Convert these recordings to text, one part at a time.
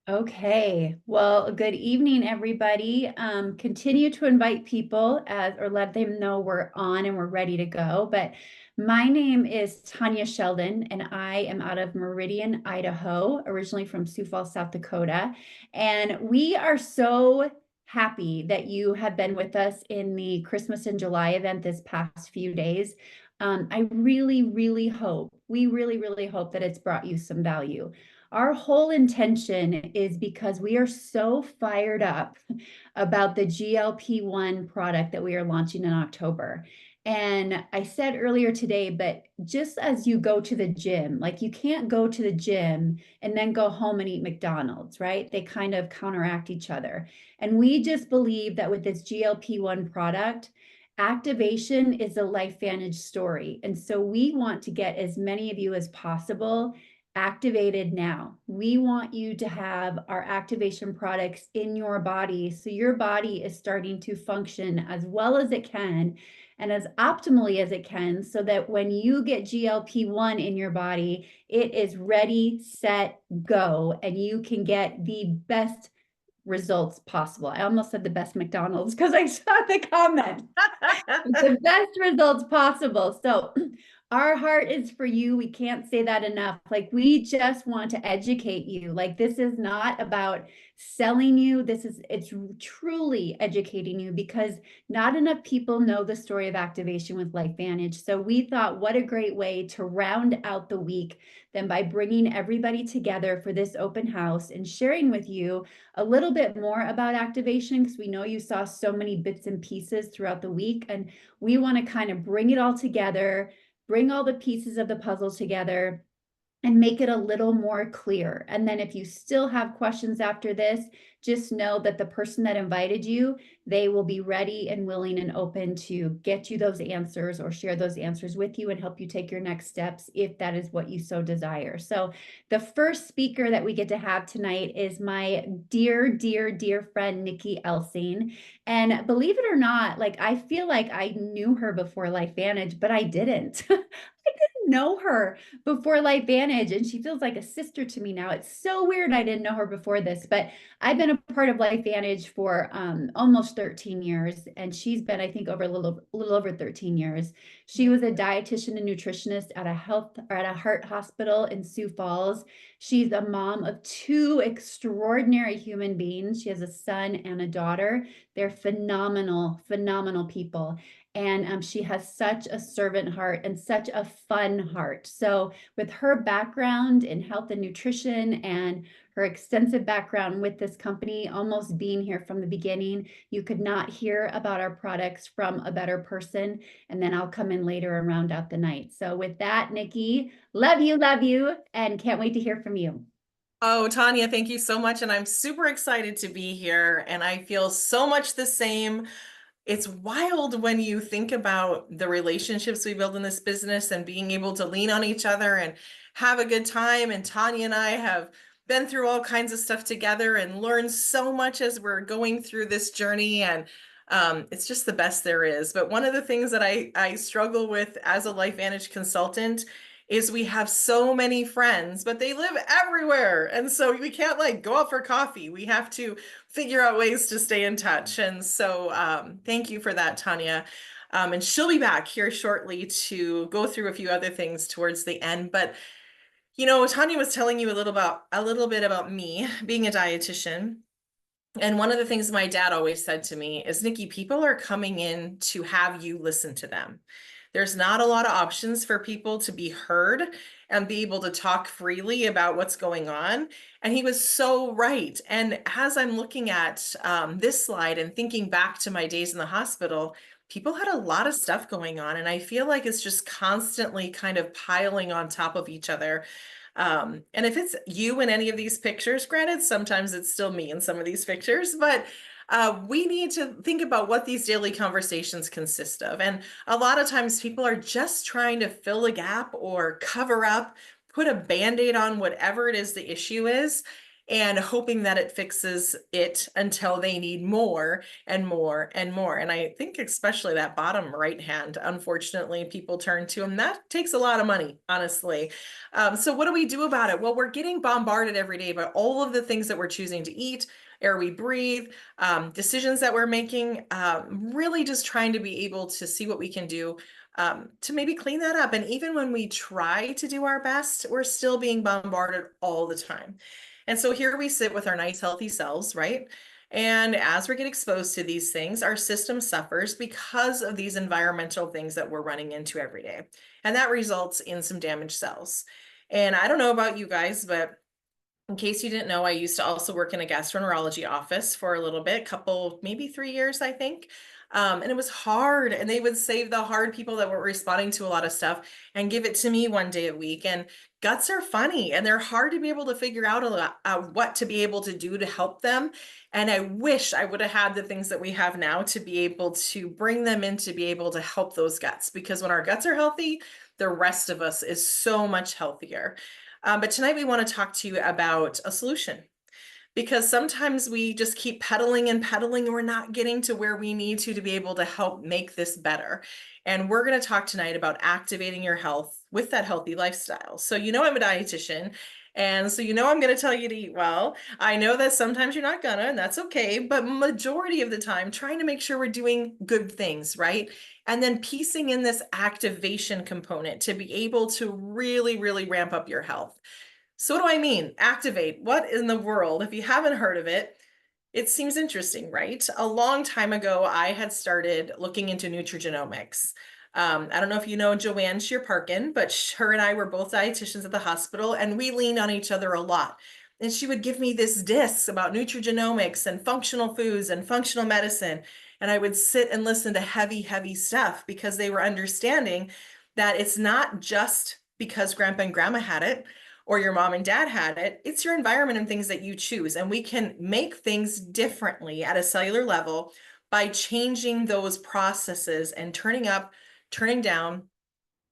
Okay. Well, good evening, everybody. Continue to invite people or let them know we're on and we're ready to go. But my name is Tanya Sheldon, and I am out of Meridian, Idaho, originally from Sioux Falls, South Dakota. And we are so happy that you have been with us in the Christmas in July event this past few days. I really hope, we really hope that it's brought you some value. Our whole intention is because we are so fired up about the GLP-1 product that we are launching in October. And I said earlier today, but just as you go to the gym, like you can't go to the gym and then go home and eat McDonald's, right? They kind of counteract each other. And we just believe that with this GLP-1 product, activation is a LifeVantage story. And so we want to get as many of you as possible activated now. We want you to have our activation products in your body so your body is starting to function as well as it can and as optimally as it can, so that when you get GLP-1 in your body, it is ready, set, go, and you can get the best results possible. I almost said the best McDonald's because I saw the comment. The best results possible. So our heart is for you. We can't say that enough. Like, we just want to educate you. Like, this is not about selling you. It's truly educating you, because not enough people know the story of activation with LifeVantage. So we thought, what a great way to round out the week than by bringing everybody together for this open house and sharing with you a little bit more about activation, because we know you saw so many bits and pieces throughout the week, and we want to kind of bring it all together, bring all the pieces of the puzzle together, and make it a little more clear. And then if you still have questions after this, just know that the person that invited you, they will be ready and willing and open to get you those answers or share those answers with you and help you take your next steps if that is what you so desire. So the first speaker that we get to have tonight is my dear friend, Nikki Elsing. And believe it or not, like, I feel like I knew her before LifeVantage, but I didn't. I didn't know her before LifeVantage, and she feels like a sister to me now. It's so weird I didn't know her before this, but I've been a part of LifeVantage for almost 13 years, and she's been, I think, over a little over 13 years. She was a dietitian and nutritionist at a heart hospital in Sioux Falls. She's a mom of two extraordinary human beings. She has a son and a daughter. They're phenomenal people. And she has such a servant heart and such a fun heart. So with her background in health and nutrition and her extensive background with this company, almost being here from the beginning, you could not hear about our products from a better person. And then I'll come in later and round out the night. So with that, Nikki, love you, and can't wait to hear from you. Oh, Tanya, thank you so much. And I'm super excited to be here. And I feel so much the same. It's wild when you think about the relationships we build in this business and being able to lean on each other and have a good time. And Tanya and I have been through all kinds of stuff together and learned so much as we're going through this journey. And it's just the best there is. But one of the things that I struggle with as a LifeVantage consultant is we have so many friends, but they live everywhere. And so we can't like go out for coffee. We have to figure out ways to stay in touch. And so thank you for that, Tanya. And she'll be back here shortly to go through a few other things towards the end. But you know, Tanya was telling you a little bit about me being a dietitian. And one of the things my dad always said to me is, Nikki, people are coming in to have you listen to them. There's not a lot of options for people to be heard and be able to talk freely about what's going on. And he was so right. And as I'm looking at this slide and thinking back to my days in the hospital, people had a lot of stuff going on. And I feel like it's just constantly kind of piling on top of each other. And if it's you in any of these pictures, granted, sometimes it's still me in some of these pictures, but we need to think about what these daily conversations consist of. And a lot of times people are just trying to fill a gap or cover up, put a Band-Aid on whatever it is the issue is. and hoping that it fixes it until they need more and more and more. And I think especially that bottom right hand, unfortunately, people turn to, and that takes a lot of money, honestly. So what do we do about it? Well, we're getting bombarded every day by all of the things that we're choosing to eat, air we breathe, decisions that we're making, really just trying to be able to see what we can do to maybe clean that up. And even when we try to do our best, we're still being bombarded all the time. And so here we sit with our nice, healthy selves, right? And as we get exposed to these things, our system suffers because of these environmental things that we're running into every day. And that results in some damaged cells. And I don't know about you guys, but in case you didn't know, I used to also work in a gastroenterology office for a little bit, couple, maybe 3 years, I think. And it was hard. And they would save the hard people that were responding to a lot of stuff and give it to me one day a week. And guts are funny and they're hard to be able to figure out what to be able to do to help them. And I wish I would have had the things that we have now to be able to bring them in to be able to help those guts. Because when our guts are healthy, the rest of us is so much healthier. But tonight we want to talk to you about a solution, because sometimes we just keep pedaling and pedaling and we're not getting to where we need to be able to help make this better. And we're going to talk tonight about activating your health with that healthy lifestyle. So, I'm a dietitian. And so, I'm going to tell you to eat well. I know that sometimes you're not gonna, and that's okay. But majority of the time, trying to make sure we're doing good things, right? And then piecing in this activation component to be able to really, really ramp up your health. So what do I mean? Activate. What in the world? If you haven't heard of it, it seems interesting, right? A long time ago, I had started looking into nutrigenomics. I don't know if you know Joanne Shear-Parkin, but her and I were both dietitians at the hospital, and we leaned on each other a lot. And she would give me this disc about nutrigenomics and functional foods and functional medicine. And I would sit and listen to heavy, heavy stuff because they were understanding that it's not just because grandpa and grandma had it or your mom and dad had it, it's your environment and things that you choose. And we can make things differently at a cellular level by changing those processes and turning up, turning down,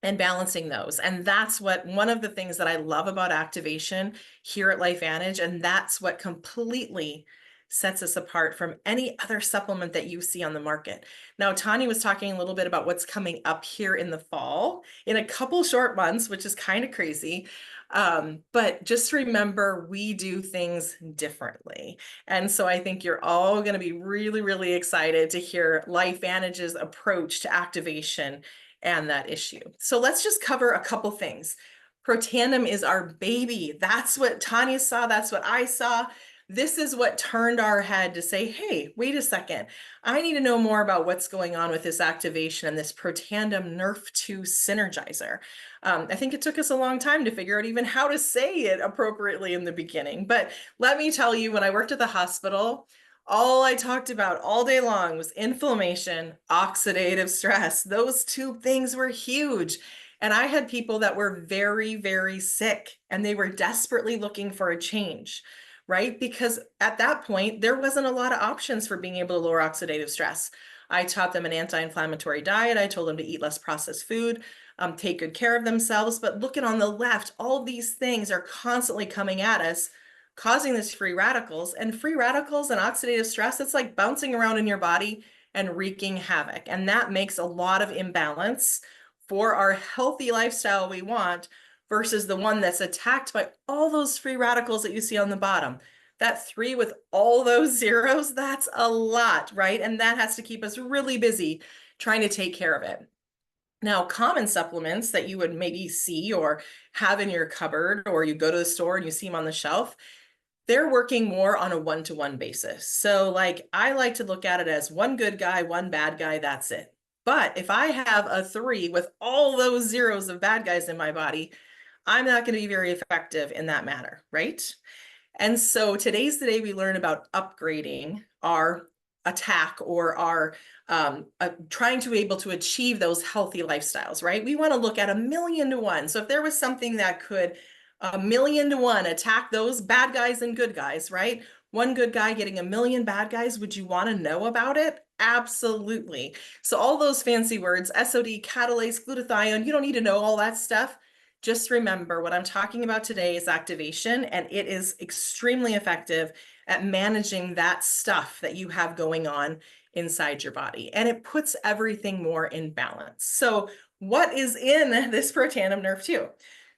and balancing those. And that's what one of the things that I love about activation here at LifeVantage. And that's what completely sets us apart from any other supplement that you see on the market. Now, Tanya was talking a little bit about what's coming up here in the fall in a couple short months, which is kind of crazy. But just remember, we do things differently. And so I think you're all going to be really, really excited to hear LifeVantage's approach to activation and that issue. So let's just cover a couple things. Protandim is our baby. That's what Tanya saw. That's what I saw. This is what turned our head to say, hey, wait a second. I need to know more about what's going on with this activation and this Protandim Nerf2 synergizer. I think it took us a long time to figure out even how to say it appropriately in the beginning. But let me tell you, when I worked at the hospital, all I talked about all day long was inflammation, oxidative stress. Those two things were huge. And I had people that were very, very sick and they were desperately looking for a change, right? Because at that point, there wasn't a lot of options for being able to lower oxidative stress. I taught them an anti-inflammatory diet. I told them to eat less processed food, take good care of themselves. But looking on the left, all these things are constantly coming at us, causing this free radicals. And free radicals and oxidative stress, it's like bouncing around in your body and wreaking havoc. And that makes a lot of imbalance for our healthy lifestyle we want versus the one that's attacked by all those free radicals that you see on the bottom. That 3 with all those zeros, that's a lot, right? And that has to keep us really busy trying to take care of it. Now, common supplements that you would maybe see or have in your cupboard, or you go to the store and you see them on the shelf, they're working more on a one-to-one basis. So like, I like to look at it as one good guy, one bad guy, that's it. But if I have a 3 with all those zeros of bad guys in my body, I'm not going to be very effective in that matter, right? And so today's the day we learn about upgrading our attack or our trying to be able to achieve those healthy lifestyles, right? We want to look at 1,000,000 to 1. So if there was something that could 1,000,000 to 1 attack those bad guys and good guys, right? One good guy getting 1,000,000 bad guys, would you want to know about it? Absolutely. So all those fancy words, SOD, catalase, glutathione, you don't need to know all that stuff. just remember what I'm talking about today is activation, and it is extremely effective at managing that stuff that you have going on inside your body. And it puts everything more in balance. So what is in this Protandim Nerve 2?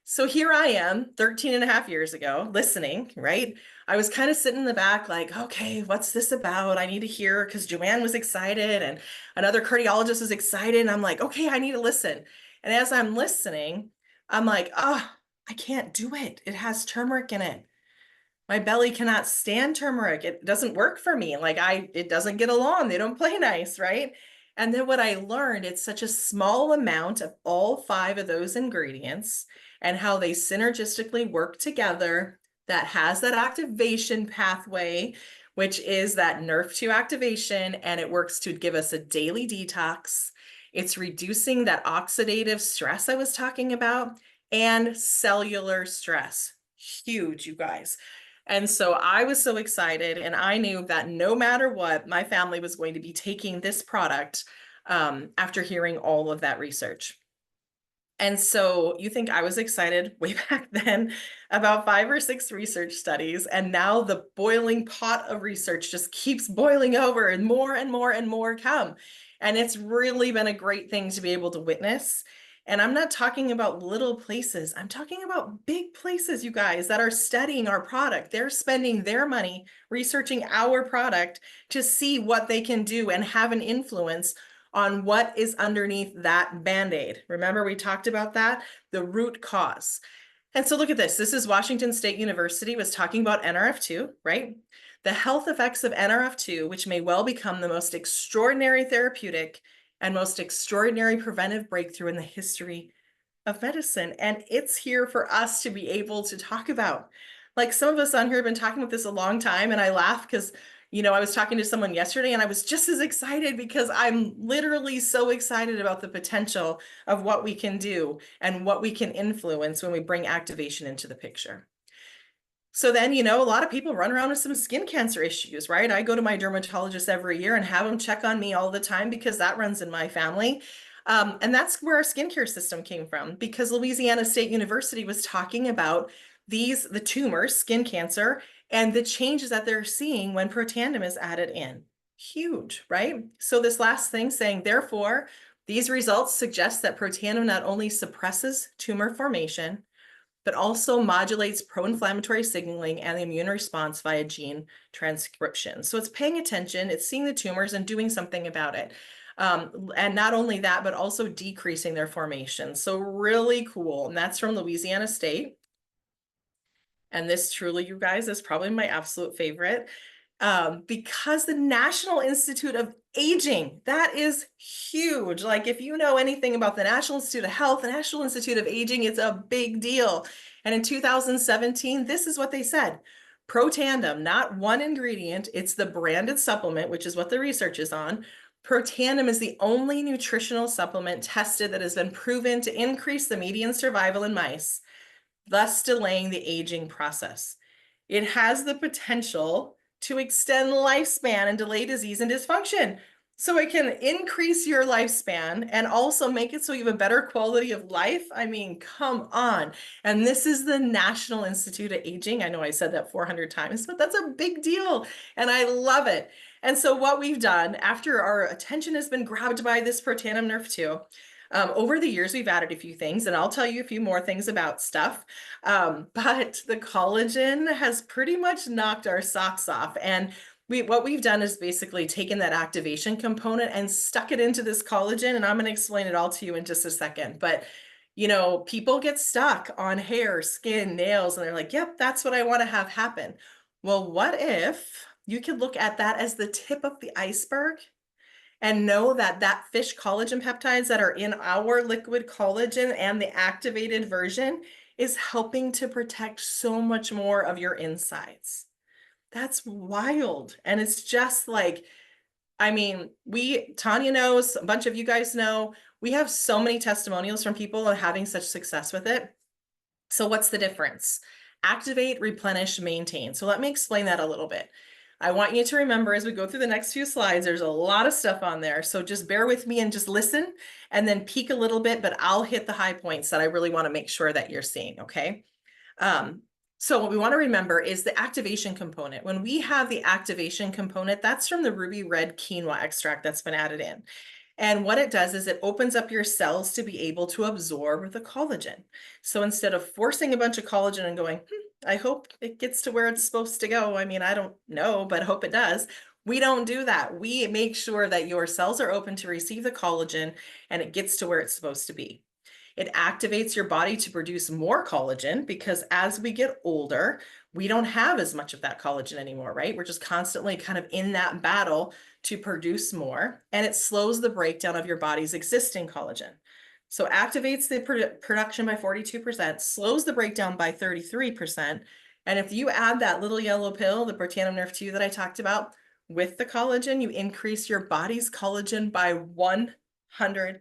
So here I am 13 and a half years ago listening, right? I was kind of sitting in the back like, okay, what's this about? I need to hear, because Joanne was excited and another cardiologist was excited. And I'm like, okay, I need to listen. And as I'm listening, I'm like, oh, I can't do it. It has turmeric in it. My belly cannot stand turmeric. It doesn't work for me. Like it doesn't get along. They don't play nice, right? And then what I learned, it's such a small amount of all 5 of those ingredients and how they synergistically work together that has that activation pathway, which is that NRF2 activation, and it works to give us a daily detox. It's reducing that oxidative stress I was talking about and cellular stress. Huge, you guys. And so I was so excited, and I knew that no matter what, my family was going to be taking this product after hearing all of that research. And so you think I was excited way back then about 5 or 6 research studies, and now the boiling pot of research just keeps boiling over, and more and more and more come. And it's really been a great thing to be able to witness. And I'm not talking about little places. I'm talking about big places, you guys, that are studying our product. They're spending their money researching our product to see what they can do and have an influence on what is underneath that Band-Aid. Remember, we talked about that, the root cause. And so look at this. This is Washington State University was talking about NRF2, right? The health effects of NRF2, which may well become the most extraordinary therapeutic and most extraordinary preventive breakthrough in the history of medicine. And it's here for us to be able to talk about. Like some of us on here have been talking about this a long time, and I laugh because I was talking to someone yesterday and I was just as excited because I'm literally so excited about the potential of what we can do and what we can influence when we bring activation into the picture. So then, a lot of people run around with some skin cancer issues, right? I go to my dermatologist every year and have them check on me all the time because that runs in my family. And that's where our skincare system came from, because Louisiana State University was talking about the tumors, skin cancer, and the changes that they're seeing when Protandim is added in. Huge, right? So this last thing saying, therefore, these results suggest that Protandim not only suppresses tumor formation, but also modulates pro-inflammatory signaling and the immune response via gene transcription. So it's paying attention, it's seeing the tumors and doing something about it. And not only that, but also decreasing their formation. So really cool. And that's from Louisiana State. And this truly, you guys, is probably my absolute favorite. Because the National Institute of Aging, that is huge. Like if you know anything about the National Institute of Health, the National Institute of Aging, it's a big deal. And in 2017, this is what they said. Protandim, not one ingredient, it's the branded supplement, which is what the research is on. Protandim is the only nutritional supplement tested that has been proven to increase the median survival in mice, thus delaying the aging process. It has the potential to extend lifespan and delay disease and dysfunction. So it can increase your lifespan and also make it so you have a better quality of life. I mean, come on. And this is the National Institute of Aging. I know I said that 400 times, but that's a big deal. And I love it. And so what we've done after our attention has been grabbed by this Protandim Nerve 2, over the years, we've added a few things, and I'll tell you a few more things about stuff. But the collagen has pretty much knocked our socks off. And what we've done is basically taken that activation component and stuck it into this collagen. And I'm going to explain it all to you in just a second. But people get stuck on hair, skin, nails, and they're like, yep, that's what I want to have happen. Well, what if you could look at that as the tip of the iceberg and know that fish collagen peptides that are in our liquid collagen and the activated version is helping to protect so much more of your insides. That's wild. And it's just like, I mean, Tanya knows, a bunch of you guys know, we have so many testimonials from people having such success with it. So what's the difference? Activate, replenish, maintain. So let me explain that a little bit. I want you to remember as we go through the next few slides, there's a lot of stuff on there. So just bear with me and just listen and then peek a little bit, but I'll hit the high points that I really want to make sure that you're seeing, okay? So what we want to remember is the activation component. When we have the activation component, that's from the ruby red quinoa extract that's been added in. And what it does is it opens up your cells to be able to absorb the collagen. So instead of forcing a bunch of collagen and going, I hope it gets to where it's supposed to go. I mean, I don't know, but I hope it does. We don't do that. We make sure that your cells are open to receive the collagen and it gets to where it's supposed to be. It activates your body to produce more collagen because as we get older, we don't have as much of that collagen anymore, right? We're just constantly kind of in that battle to produce more, and it slows the breakdown of your body's existing collagen. So activates the production by 42%, slows the breakdown by 33%. And if you add that little yellow pill, the Protandim Nerf 2 that I talked about, with the collagen, you increase your body's collagen by 100%.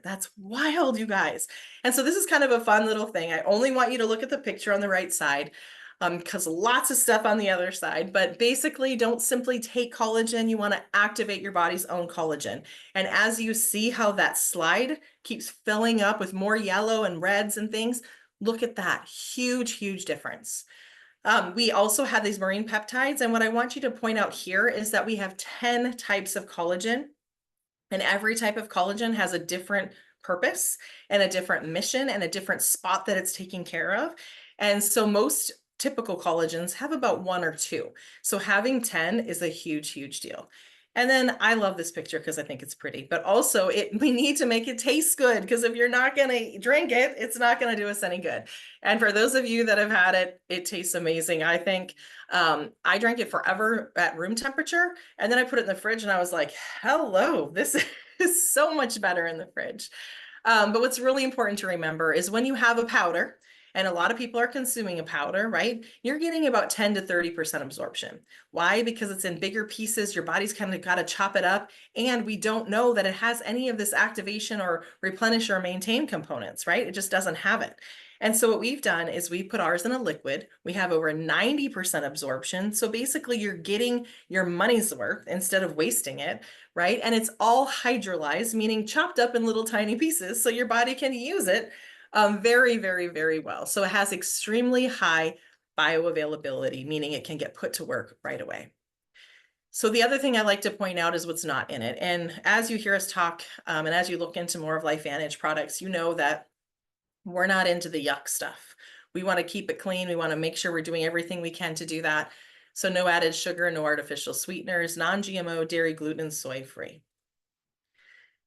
That's wild, you guys. And so this is kind of a fun little thing. I only want you to look at the picture on the right side because lots of stuff on the other side, but basically don't simply take collagen. You want to activate your body's own collagen. And as you see how that slide keeps filling up with more yellow and reds and things, look at that huge, huge difference. We also have these marine peptides. And what I want you to point out here is that we have 10 types of collagen. And every type of collagen has a different purpose and a different mission and a different spot that it's taking care of. And so most typical collagens have about 1 or 2. So having 10 is a huge, huge deal. And then I love this picture because I think it's pretty, but also we need to make it taste good because if you're not going to drink it, it's not going to do us any good. And for those of you that have had it, it tastes amazing. I think I drank it forever at room temperature, and then I put it in the fridge and I was like, hello, this is so much better in the fridge. But what's really important to remember is when you have a powder, and a lot of people are consuming a powder, right? You're getting about 10 to 30% absorption. Why? Because it's in bigger pieces. Your body's kind of got to chop it up. And we don't know that it has any of this activation or replenish or maintain components, right? It just doesn't have it. And so what we've done is we put ours in a liquid. We have over 90% absorption. So basically you're getting your money's worth instead of wasting it, right? And it's all hydrolyzed, meaning chopped up in little tiny pieces so your body can use it very, very, very well. So it has extremely high bioavailability, meaning it can get put to work right away. So the other thing I like to point out is what's not in it. And as you hear us talk, and as you look into more of LifeVantage products, you know that we're not into the yuck stuff. We want to keep it clean. We want to make sure we're doing everything we can to do that. So no added sugar, no artificial sweeteners, non-GMO, dairy, gluten, and soy free.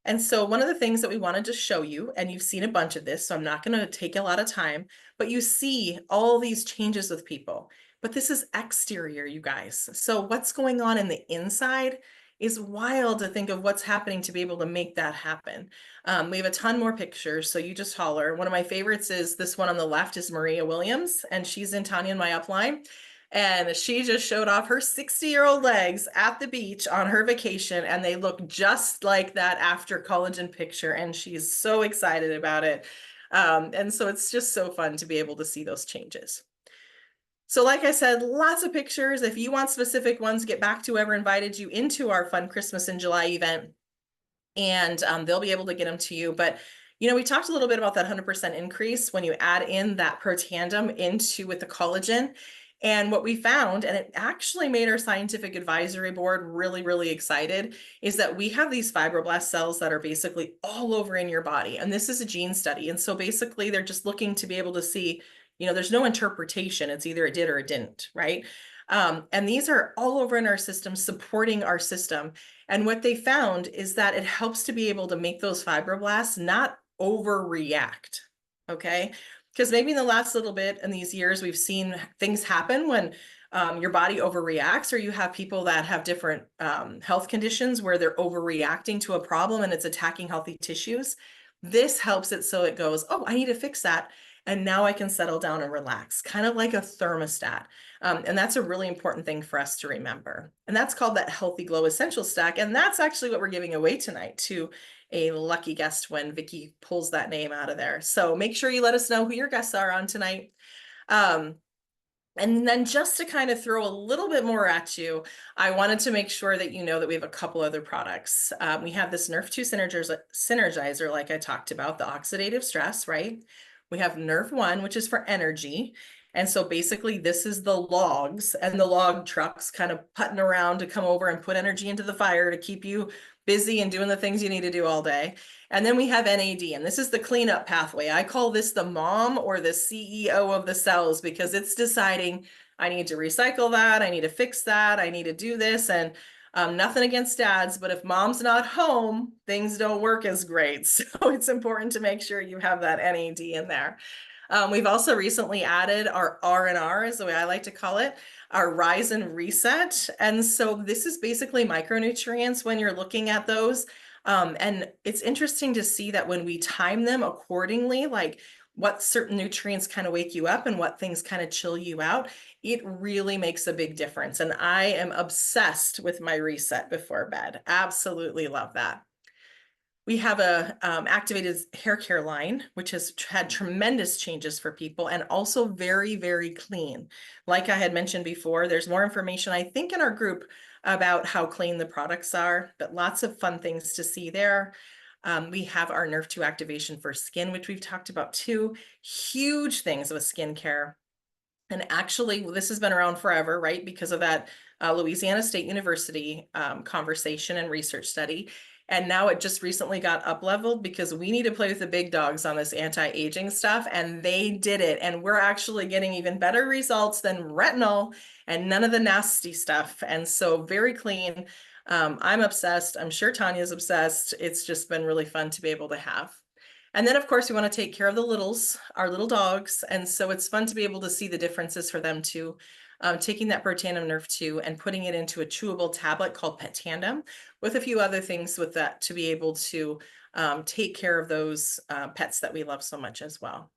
And so one of the things that we wanted to show you, and you've seen a bunch of this, so I'm not going to take a lot of time, but you see all these changes with people. But this is exterior, you guys. So what's going on in the inside is wild to think of what's happening to be able to make that happen. We have a ton more pictures, so you just holler. One of my favorites is this one on the left is Maria Williams, and she's in Tanya in my upline. And she just showed off her 60-year-old legs at the beach on her vacation, and they look just like that after collagen picture, and she's so excited about it. And so it's just so fun to be able to see those changes. So like I said, lots of pictures. If you want specific ones, get back to whoever invited you into our fun Christmas in July event, and they'll be able to get them to you. But you know, we talked a little bit about that 100% increase when you add in that Protandim into with the collagen. And what we found, and it actually made our scientific advisory board really, really excited, is that we have these fibroblast cells that are basically all over in your body. And this is a gene study. And so basically they're just looking to be able to see, you know, there's no interpretation. It's either it did or it didn't, right? And these are all over in our system, supporting our system. And what they found is that it helps to be able to make those fibroblasts not overreact, okay? Because maybe in the last little bit in these years, we've seen things happen when your body overreacts, or you have people that have different health conditions where they're overreacting to a problem and it's attacking healthy tissues. This helps it so it goes, oh, I need to fix that. And now I can settle down and relax, kind of like a thermostat. And that's a really important thing for us to remember. And that's called that Healthy Glow Essential Stack. And that's actually what we're giving away tonight to a lucky guest when Vicki pulls that name out of there. So make sure you let us know who your guests are on tonight. And then just to kind of throw a little bit more at you, I wanted to make sure that you know that we have a couple other products. We have this Nerve 2 Synergizer, like I talked about, the oxidative stress, right? We have Nerve 1, which is for energy. And so basically this is the logs and the log trucks kind of putting around to come over and put energy into the fire to keep you busy and doing the things you need to do all day. And then we have NAD, and this is the cleanup pathway. I call this the mom or the CEO of the cells because it's deciding I need to recycle that, I need to fix that, I need to do this. And nothing against dads, but if mom's not home, things don't work as great. So it's important to make sure you have that NAD in there. We've also recently added our R&R, is the way I like to call it, our Rise and Reset. And so this is basically micronutrients when you're looking at those. And it's interesting to see that when we time them accordingly, like what certain nutrients kind of wake you up and what things kind of chill you out, it really makes a big difference. And I am obsessed with my reset before bed. Absolutely love that. We have a activated hair care line, which has had tremendous changes for people and also very, very clean. Like I had mentioned before, there's more information, I think, in our group about how clean the products are, but lots of fun things to see there. We have our Nerve 2 activation for skin, which we've talked about too. Huge things with skincare. And actually, this has been around forever, right? Because of that Louisiana State University conversation and research study. And now it just recently got up leveled because we need to play with the big dogs on this anti-aging stuff. And they did it. And we're actually getting even better results than retinol and none of the nasty stuff. And so very clean. I'm obsessed. I'm sure Tanya's obsessed. It's just been really fun to be able to have. And then, of course, we want to take care of the littles, our little dogs. And so it's fun to be able to see the differences for them too. Taking that Protandim Nerve 2 and putting it into a chewable tablet called Pet Tandem with a few other things with that to be able to take care of those pets that we love so much as well.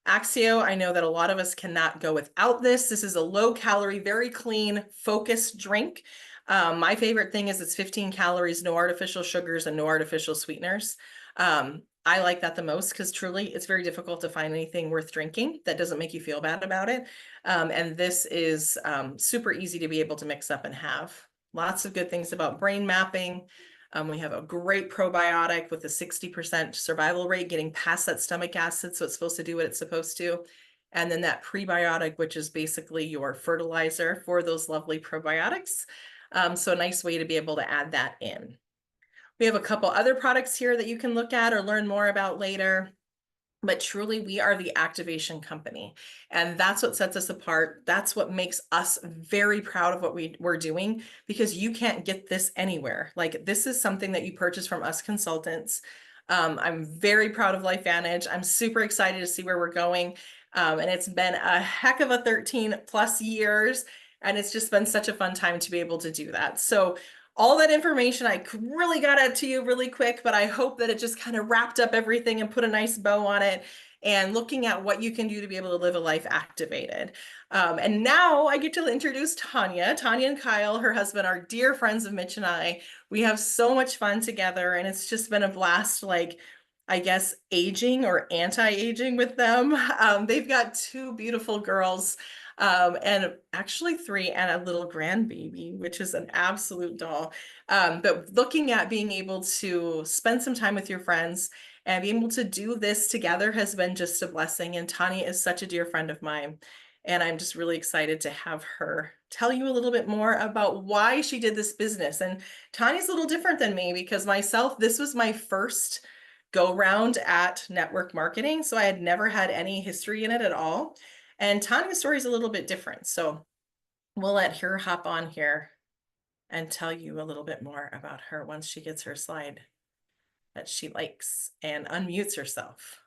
Axio, I know that a lot of us cannot go without this. This is a low calorie, very clean, focused drink. My favorite thing is it's 15 calories, no artificial sugars and no artificial sweeteners. I like that the most because truly it's very difficult to find anything worth drinking that doesn't make you feel bad about it. And this is super easy to be able to mix up and have. Lots of good things about brain mapping. We have a great probiotic with a 60% survival rate, getting past that stomach acid, so it's supposed to do what it's supposed to. And then that prebiotic, which is basically your fertilizer for those lovely probiotics. So a nice way to be able to add that in. We have a couple other products here that you can look at or learn more about later. But truly, we are the activation company. And that's what sets us apart. That's what makes us very proud of what we're doing, because you can't get this anywhere. Like, this is something that you purchase from us consultants. I'm very proud of LifeVantage. I'm super excited to see where we're going. And it's been a heck of a 13+ years. And it's just been such a fun time to be able to do that. So all that information I really got it to you really quick, but I hope that it just kind of wrapped up everything and put a nice bow on it and looking at what you can do to be able to live a life activated. And now I get to introduce Tanya. Tanya and Kyle, her husband, are dear friends of Mitch and I. We have so much fun together and it's just been a blast, like, I guess, aging or anti-aging with them. They've got 2 beautiful girls. And actually 3 and a little grandbaby, which is an absolute doll. But looking at being able to spend some time with your friends and being able to do this together has been just a blessing. And Tanya is such a dear friend of mine. And I'm just really excited to have her tell you a little bit more about why she did this business. And Tanya's a little different than me because myself, this was my first go round at network marketing. So I had never had any history in it at all. And Tanya's story is a little bit different. So we'll let her hop on here and tell you a little bit more about her once she gets her slide that she likes and unmutes herself.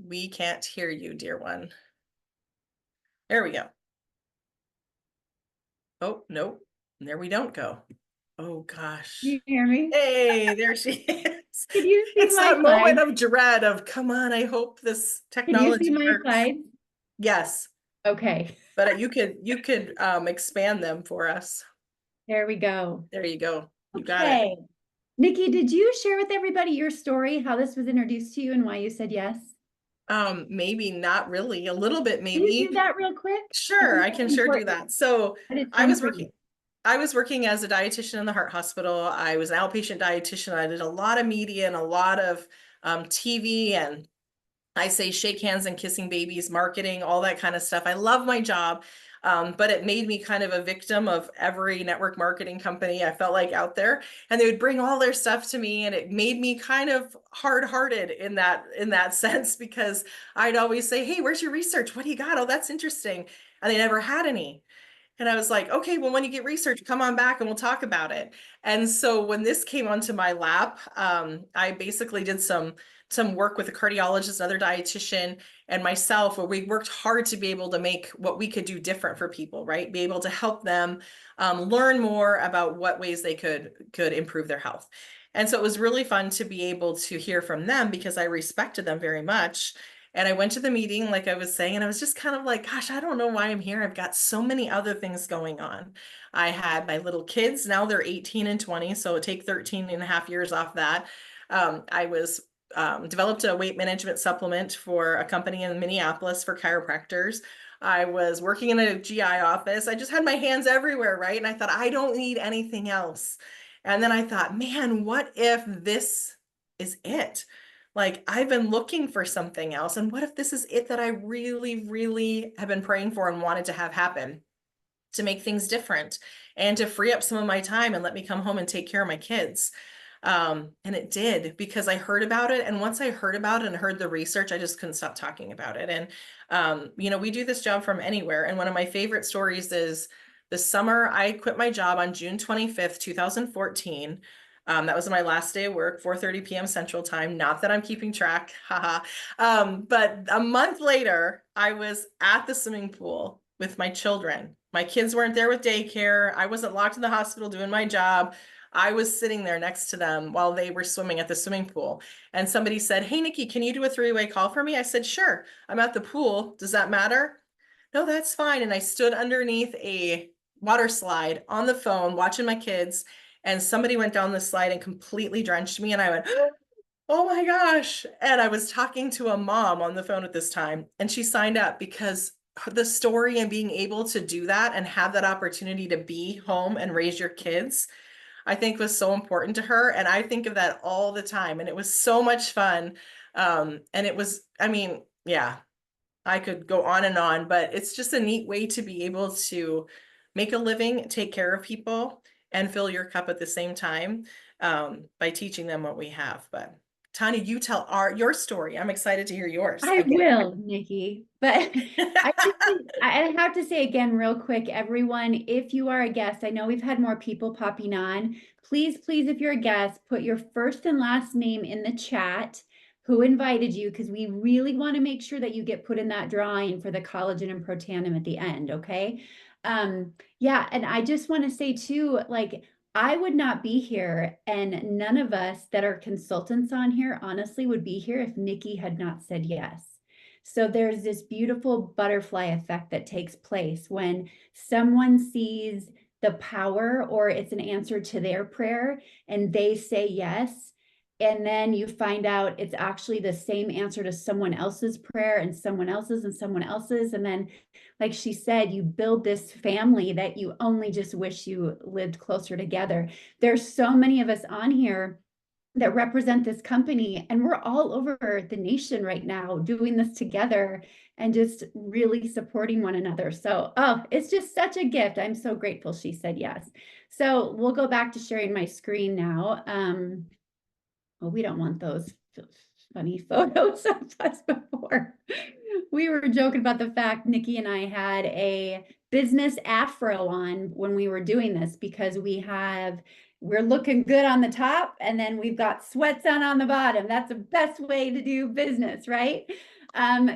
We can't hear you, dear one. There we go. Oh, no, there we don't go. Oh, gosh. You hear me? Hey, there she is. Can you see It's my that moment slides? of dread of, come on, I hope this Can you see technology my works. slides? Yes, Okay, but you could expand them for us. there we go. There you go. You got it. Okay. Nikki, did you share with everybody your story, how this was introduced to you and why you said yes? Maybe not really, a little bit Can you do maybe. that real quick? I Sure, think I that's can sure do important. that. So That is so I was important. working I was working as a dietitian in the heart hospital. I was an outpatient dietitian. I did a lot of media and a lot of TV, and I say shake hands and kissing babies, marketing, all that kind of stuff. I love my job, but it made me kind of a victim of every network marketing company I felt like out there, and they would bring all their stuff to me, and it made me kind of hard-hearted in that sense because I'd always say, "Hey, where's your research? What do you got? Oh, that's interesting," and they never had any. And I was like, okay, well, when you get research, come on back and we'll talk about it. And so when this came onto my lap, I basically did some work with a cardiologist, another dietitian, and myself, where we worked hard to be able to make what we could do different for people, right? Be able to help them learn more about what ways they could improve their health. And so it was really fun to be able to hear from them because I respected them very much. And I went to the meeting, like I was saying, and I was just kind of like, gosh, I don't know why I'm here. I've got so many other things going on. I had my little kids, now they're 18 and 20, so take 13 and a half years off that. I was developed a weight management supplement for a company in Minneapolis for chiropractors. I was working in a GI office. I just had my hands everywhere, right? And I thought, I don't need anything else. And then I thought, man, what if this is it? Like, I've been looking for something else. And what if this is it that I really, really have been praying for and wanted to have happen to make things different and to free up some of my time and let me come home and take care of my kids? And it did because I heard about it. And once I heard about it and heard the research, I just couldn't stop talking about it. And, we do this job from anywhere. And one of my favorite stories is the summer I quit my job on June 25th, 2014. That was my last day of work, 4:30 p.m. Central Time. Not that I'm keeping track, haha. But a month later, I was at the swimming pool with my children. My kids weren't there with daycare. I wasn't locked in the hospital doing my job. I was sitting there next to them while they were swimming at the swimming pool. And somebody said, "Hey, Nikki, can you do a three-way call for me?" I said, "Sure. I'm at the pool. Does that matter?" "No, that's fine." And I stood underneath a water slide on the phone watching my kids, and somebody went down the slide and completely drenched me. And I went, "Oh my gosh." And I was talking to a mom on the phone at this time, and she signed up because the story and being able to do that and have that opportunity to be home and raise your kids, I think was so important to her. And I think of that all the time. And it was so much fun. And it was, I mean, yeah, I could go on, but it's just a neat way to be able to make a living, take care of people, and fill your cup at the same time, by teaching them what we have. But Tanya, you tell your story. I'm excited to hear yours I again. will, Nikki. But I just I have to say again, real quick, everyone, if you are a guest, I know we've had more people popping on. Please, please, if you're a guest, put your first and last name in the chat. Who invited you? Because we really want to make sure that you get put in that drawing for the collagen and protandim at the end. Okay. Yeah, and I just want to say too, like I would not be here, and none of us that are consultants on here honestly would be here if Nikki had not said yes. So there's this beautiful butterfly effect that takes place when someone sees the power or it's an answer to their prayer and they say yes. And then you find out it's actually the same answer to someone else's prayer and someone else's and someone else's. And then, like she said, you build this family that you only just wish you lived closer together. There's so many of us on here that represent this company, and we're all over the nation right now doing this together and just really supporting one another. So, oh, it's just such a gift. I'm so grateful she said yes. So we'll go back to sharing my screen now. Well, we don't want those funny photos of us before. We were joking about the fact Nikki and I had a business afro on when we were doing this because we're looking good on the top and then we've got sweats on the bottom. That's the best way to do business, right?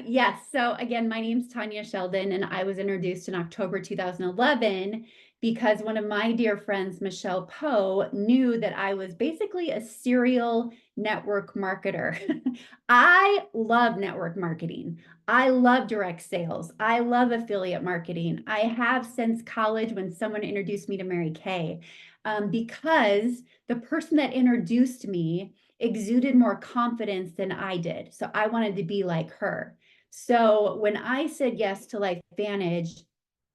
Yes. So again, my name's Tanya Sheldon, and I was introduced in October 2011 because one of my dear friends, Michelle Poe, knew that I was basically a serial network marketer. I love network marketing. I love direct sales. I love affiliate marketing. I have since college when someone introduced me to Mary Kay, because the person that introduced me exuded more confidence than I did. So I wanted to be like her. So when I said yes to LifeVantage,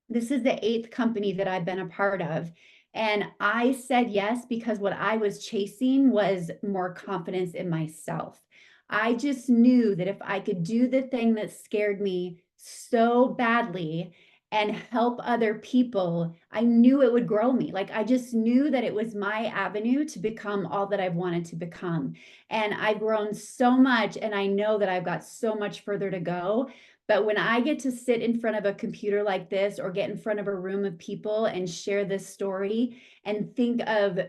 this is the 8th company that I've been a part of. And I said yes because what I was chasing was more confidence in myself. I just knew that if I could do the thing that scared me so badly and help other people, I knew it would grow me. Like I just knew that it was my avenue to become all that I've wanted to become. And I've grown so much, and I know that I've got so much further to go. But when I get to sit in front of a computer like this or get in front of a room of people and share this story and think of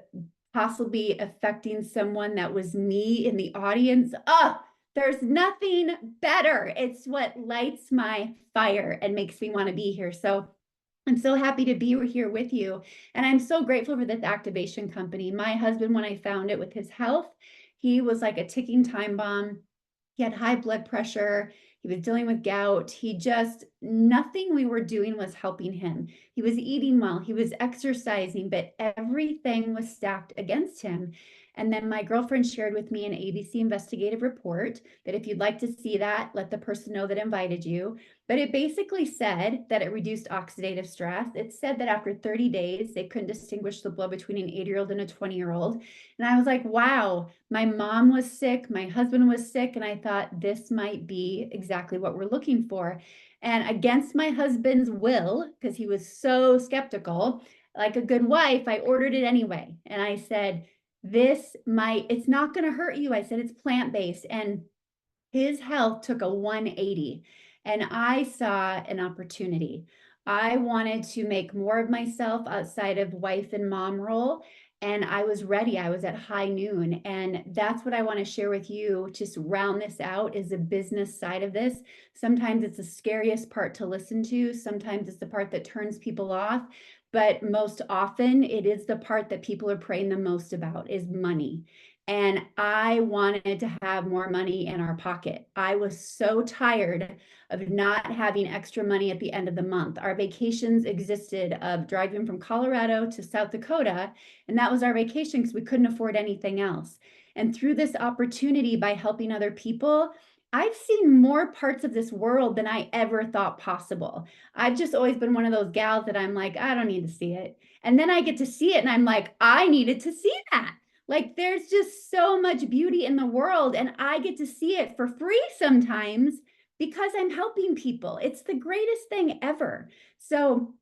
possibly affecting someone that was me in the audience, there's nothing better. It's what lights my fire and makes me want to be here. So I'm so happy to be here with you. And I'm so grateful for this activation company. My husband, when I found it with his health, he was like a ticking time bomb. He had high blood pressure. He was dealing with gout. Nothing we were doing was helping him. He was eating well. He was exercising, but everything was stacked against him. And then my girlfriend shared with me an ABC investigative report that if you'd like to see that, let the person know that invited you. But it basically said that it reduced oxidative stress. It said that after 30 days, they couldn't distinguish the blood between an 8-year-old and a 20-year-old. And I was like, wow, my mom was sick, my husband was sick, and I thought this might be exactly what we're looking for. And against my husband's will, because he was so skeptical, like a good wife, I ordered it anyway. And I said, it's not going to hurt you. I said, it's plant-based. And his health took a 180, and I saw an opportunity. I wanted to make more of myself outside of wife and mom role, and I was ready. I was at high noon, and that's what I want to share with you. Just round this out is the business side of this. Sometimes it's the scariest part to listen to. Sometimes it's the part that turns people off. But most often it is the part that people are praying the most about is money. And I wanted to have more money in our pocket. I was so tired of not having extra money at the end of the month. Our vacations existed of driving from Colorado to South Dakota, and that was our vacation because we couldn't afford anything else. And through this opportunity, by helping other people, I've seen more parts of this world than I ever thought possible. I've just always been one of those gals that I'm like, I don't need to see it. And then I get to see it and I'm like, I needed to see that. Like there's just so much beauty in the world, and I get to see it for free sometimes because I'm helping people. It's the greatest thing ever. So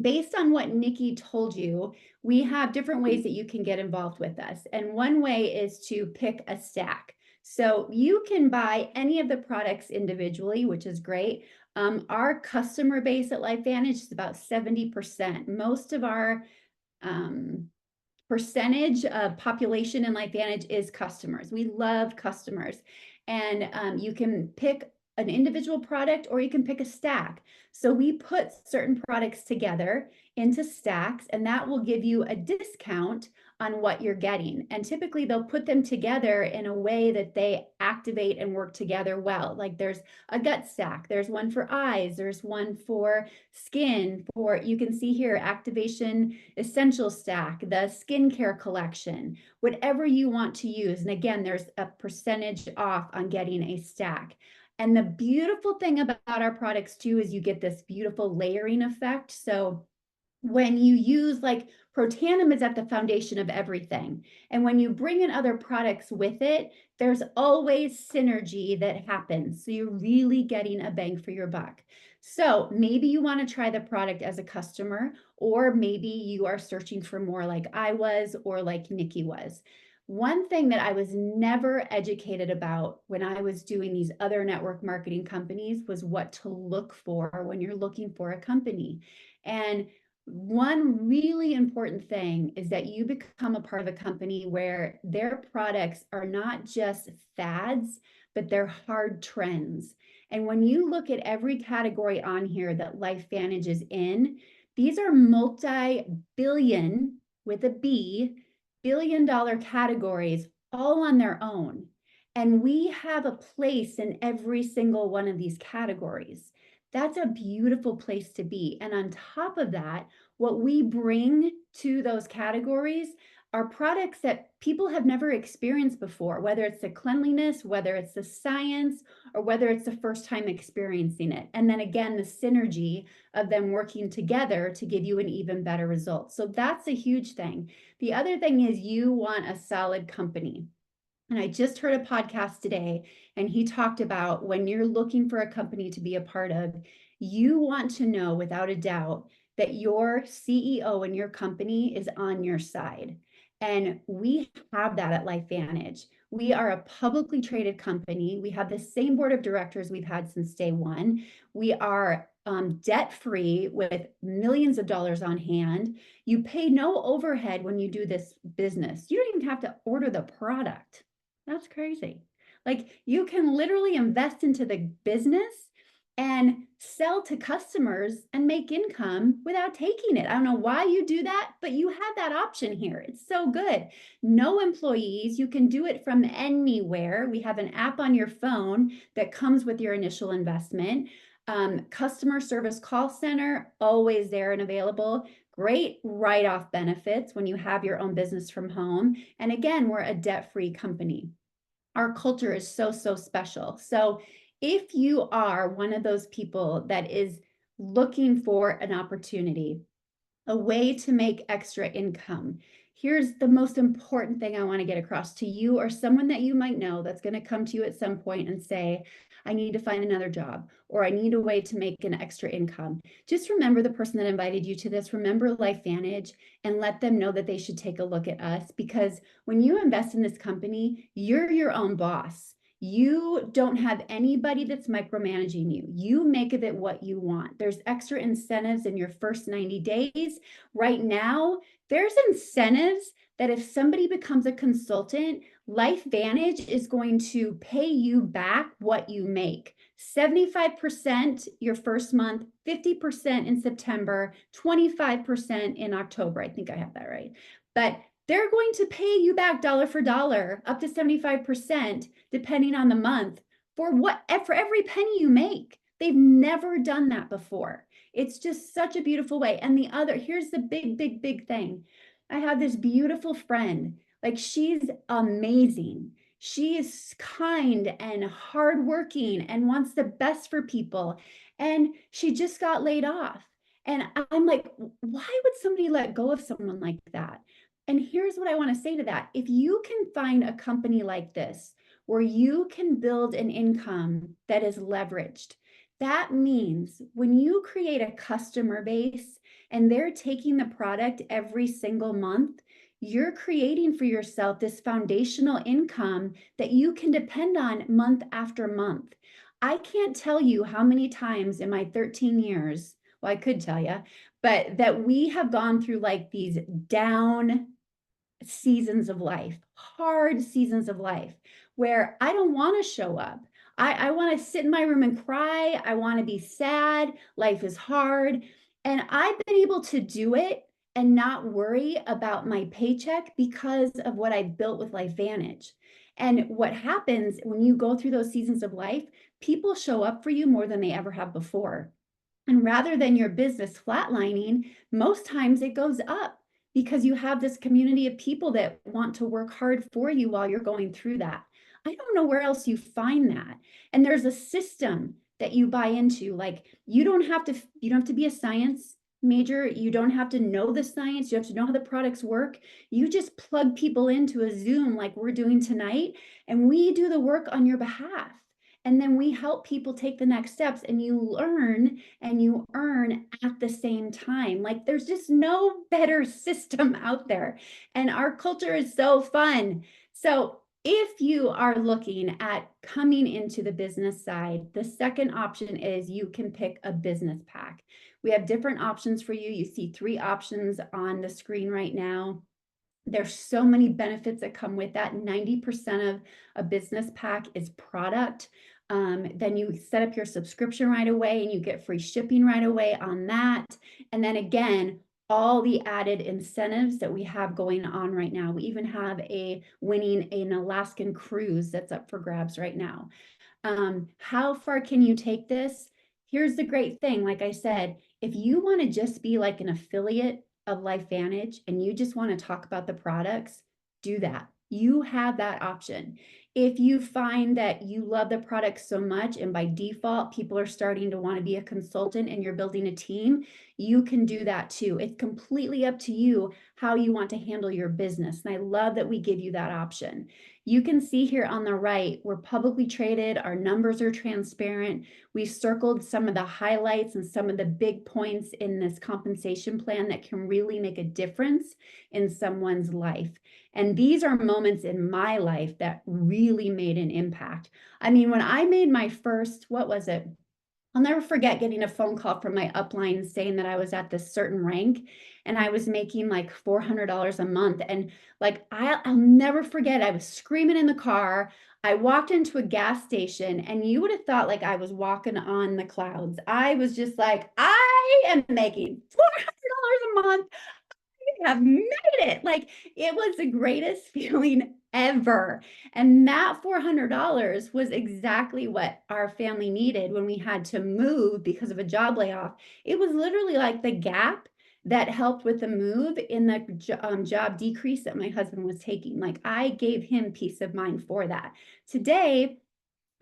based on what Nikki told you, we have different ways that you can get involved with us. And one way is to pick a stack. So you can buy any of the products individually, which is great. Our customer base at LifeVantage is about 70%. Most of our percentage of population in LifeVantage is customers. We love customers. And you can pick an individual product or you can pick a stack. So we put certain products together into stacks, and that will give you a discount on what you're getting. And typically they'll put them together in a way that they activate and work together well. Like there's a gut stack, there's one for eyes, there's one for skin, you can see here, activation essential stack, the skincare collection, whatever you want to use. And again, there's a percentage off on getting a stack. And the beautiful thing about our products too is you get this beautiful layering effect. So when you use like Protandim is at the foundation of everything. And when you bring in other products with it, there's always synergy that happens. So you're really getting a bang for your buck. So maybe you want to try the product as a customer, or maybe you are searching for more like I was or like Nikki was. One thing that I was never educated about when I was doing these other network marketing companies was what to look for when you're looking for a company. And one really important thing is that you become a part of a company where their products are not just fads, but they're hard trends. And when you look at every category on here that LifeVantage is in, these are multi-billion, with a B, billion-dollar categories all on their own. And we have a place in every single one of these categories. That's a beautiful place to be. And on top of that, what we bring to those categories, are products that people have never experienced before, whether it's the cleanliness, whether it's the science, or whether it's the first time experiencing it. And then again, the synergy of them working together to give you an even better result. So that's a huge thing. The other thing is you want a solid company. And I just heard a podcast today, and he talked about when you're looking for a company to be a part of, you want to know without a doubt that your CEO in your company is on your side. And we have that at LifeVantage. We are a publicly traded company. We have the same board of directors we've had since day one. We are debt free with millions of dollars on hand. You pay no overhead when you do this business. You don't even have to order the product. That's crazy. Like you can literally invest into the business and sell to customers and make income without taking it. I don't know why you do that, but you have that option here. It's so good. No employees. You can do it from anywhere. We have an app on your phone that comes with your initial investment. Customer service call center, always there and available. Great write-off benefits when you have your own business from home. And again, we're a debt-free company. Our culture is so, so special. So if you are one of those people that is looking for an opportunity, a way to make extra income, here's the most important thing I want to get across to you or someone that you might know that's going to come to you at some point and say, I need to find another job, or I need a way to make an extra income. Just remember the person that invited you to this, remember LifeVantage, and let them know that they should take a look at us, because when you invest in this company, you're your own boss. You don't have anybody that's micromanaging you. You make of it what you want. There's extra incentives in your first 90 days. Right now, there's incentives that if somebody becomes a consultant, LifeVantage is going to pay you back what you make. 75% your first month, 50% in September, 25% in October. I think I have that right. But they're going to pay you back dollar for dollar, up to 75%, depending on the month, for every penny you make. They've never done that before. It's just such a beautiful way. And here's the big thing. I have this beautiful friend. Like, she's amazing. She is kind and hardworking and wants the best for people. And she just got laid off. And I'm like, why would somebody let go of someone like that? And here's what I want to say to that. If you can find a company like this where you can build an income that is leveraged, that means when you create a customer base and they're taking the product every single month, you're creating for yourself this foundational income that you can depend on month after month. I can't tell you how many times in my 13 years, well, I could tell you, but that we have gone through like these down seasons of life, hard seasons of life, where I don't want to show up. I want to sit in my room and cry. I want to be sad. Life is hard. And I've been able to do it and not worry about my paycheck because of what I've built with LifeVantage. And what happens when you go through those seasons of life, people show up for you more than they ever have before. And rather than your business flatlining, most times it goes up because you have this community of people that want to work hard for you while you're going through that. I don't know where else you find that. And there's a system that you buy into. Like, you don't have to be a science major. You don't have to know the science. You have to know how the products work. You just plug people into a Zoom like we're doing tonight, and we do the work on your behalf. And then we help people take the next steps, and you learn and you earn at the same time. Like, there's just no better system out there. And our culture is so fun. So if you are looking at coming into the business side, the second option is you can pick a business pack. We have different options for you. You see 3 options on the screen right now. There's so many benefits that come with that. 90% of a business pack is product. Then you set up your subscription right away and you get free shipping right away on that. And then again, all the added incentives that we have going on right now. We even have winning an Alaskan cruise that's up for grabs right now. How far can you take this? Here's the great thing. Like I said, if you want to just be like an affiliate of LifeVantage and you just want to talk about the products, do that. You have that option. If you find that you love the product so much and by default, people are starting to want to be a consultant and you're building a team, you can do that too. It's completely up to you how you want to handle your business. And I love that we give you that option. You can see here on the right, we're publicly traded. Our numbers are transparent. We've circled some of the highlights and some of the big points in this compensation plan that can really make a difference in someone's life. And these are moments in my life that really made an impact. I mean, when I made my first, what was it? I'll never forget getting a phone call from my upline saying that I was at this certain rank and I was making like $400 a month. And like, I'll never forget, I was screaming in the car. I walked into a gas station and you would have thought like I was walking on the clouds. I was just like, I am making $400 a month. Have made it. Like it was the greatest feeling ever. And that $400 was exactly what our family needed when we had to move because of a job layoff. It was literally like the gap that helped with the move in the job decrease that my husband was taking. Like I gave him peace of mind for that. Today,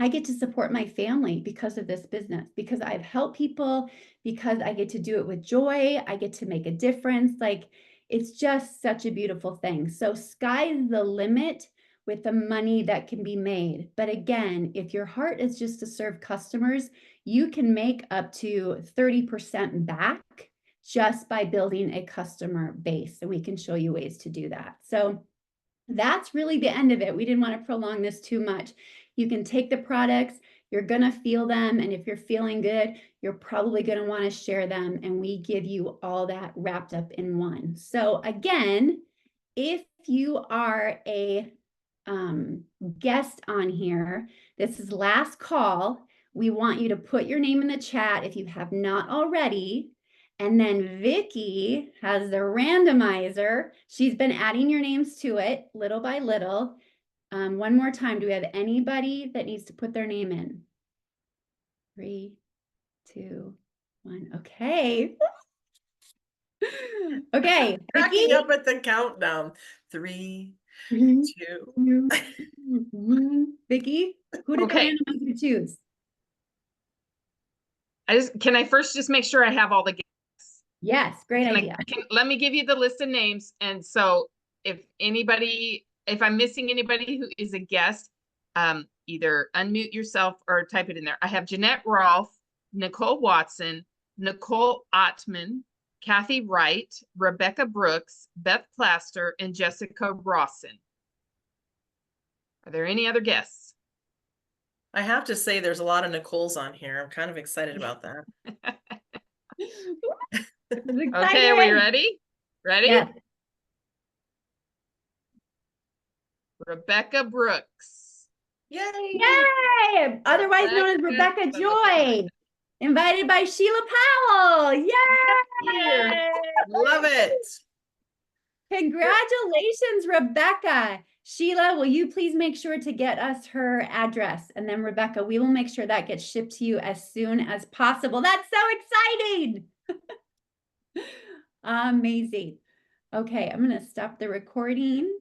I get to support my family because of this business, because I've helped people, because I get to do it with joy. I get to make a difference. Like it's just such a beautiful thing. So sky's the limit with the money that can be made. But again, if your heart is just to serve customers, you can make up to 30% back just by building a customer base. And we can show you ways to do that. So that's really the end of it. We didn't want to prolong this too much. You can take the products, you're going to feel them. And if you're feeling good, you're probably going to want to share them. And we give you all that wrapped up in one. So again, if you are a guest on here, this is last call. We want you to put your name in the chat if you have not already. And then Vicky has the randomizer. She's been adding your names to it little by little. One more time, do we have anybody that needs to put their name in? 3, 2, 1. Okay. Okay, Cracking Vicky. up at the countdown. 3, 2, 2. 1. Vicky, who did the Okay. randomizer choose? Can I first just make sure I have all the guests? Yes, great idea. Let me give you the list of names. And so if I'm missing anybody who is a guest, either unmute yourself or type it in there. I have Jeanette Rolfe, Nicole Watson, Nicole Ottman, Kathy Wright, Rebecca Brooks, Beth Plaster, and Jessica Rawson. Are there any other guests? I have to say there's a lot of Nicole's on here. I'm kind of excited about that. Okay, are we ready? Ready? Yes. Rebecca Brooks. Yay! Yay! Otherwise known as Rebecca Joy. Invited by Sheila Powell. Yay! Yay! Love it. Congratulations, Rebecca. Sheila, will you please make sure to get us her address? And then Rebecca, we will make sure that gets shipped to you as soon as possible. That's so exciting. Amazing. Okay, I'm going to stop the recording.